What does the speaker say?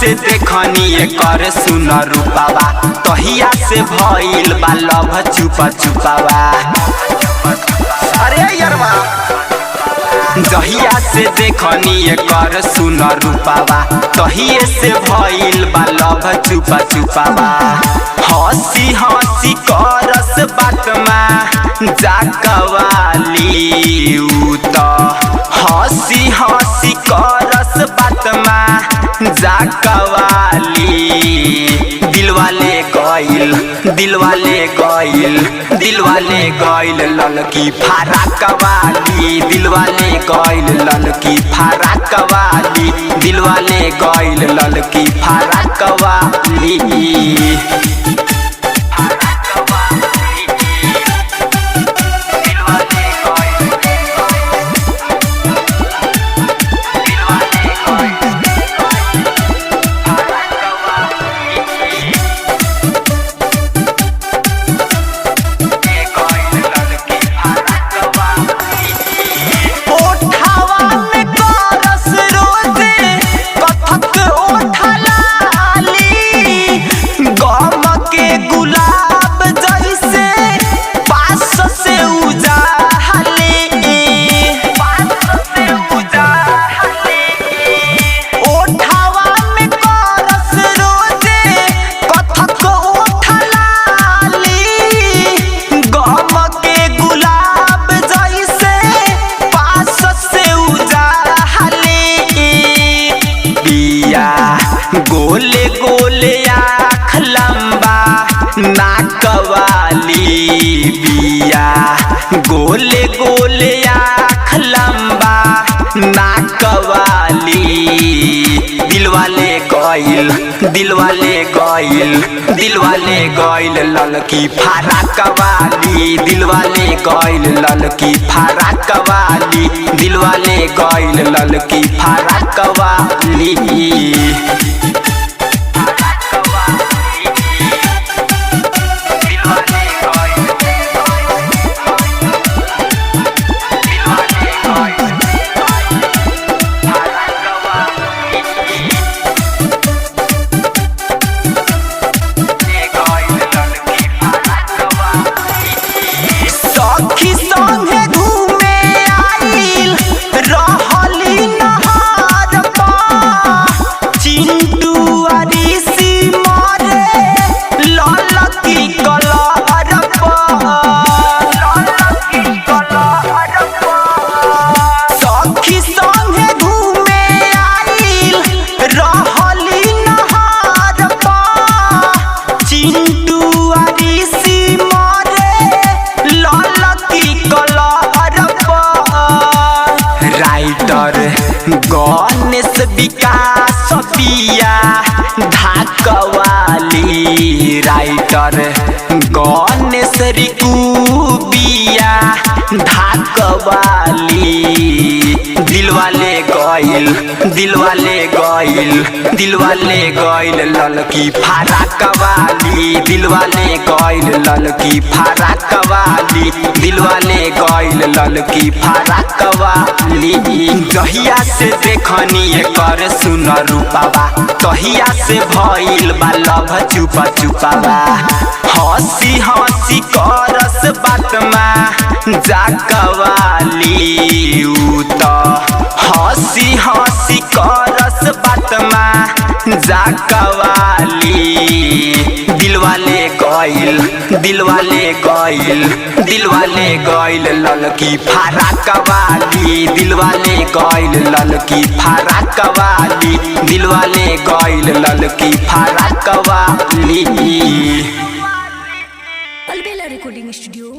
से देखनी कर सुन रूपावा तहिया से भइल बा लभ चुपा चुपावा। अरे यारवा जहिया से देखनी कर सुन रूपावा तहिए से भइल बा लभ चुपा चुपावा। हंसी हंसी करस बात में जाकवाली उ तो हंसी हंसी करस बात में जाकवाली। दिलवाले गइल ललकी फराकवाली। दिलवाले गइल ललकी फराकवाली। दिलवाले गइल ललकी फराकवाली। गोले गोले आँख लंबा नाकवाली बिया। गोले गोले आँख लंबा नाकवाली। दिलवाले गइल ललकी फराकवाली। दिलवाले गइल ललकी फराकवाली। दिलवाले गइल ललकी फराकवाली। गणेश विकास पिया धाकवाली। राइटर गणेश रिकू बिया धाकवाली। दिलवाले गइल ललकी फराकवाली। दिलवाले गइल ललकी फराकवाली। दिलवाले गइल ललकी फराकवाली। जहिया से देखनी कर सुन रूपावा तहिया से भइल बा लभ चुपा चुपावा। हंसी हंसी करस बात में जाकवाली उ तो हंसी हंसी करस बात में जाकवाली। दिलवाले गइल ललकी फराकवाली। दिलवाले गइल ललकी फराकवाली। दिलवाले गइल ललकी फराकवाली। अलबेला रिकॉर्डिंग स्टूडियो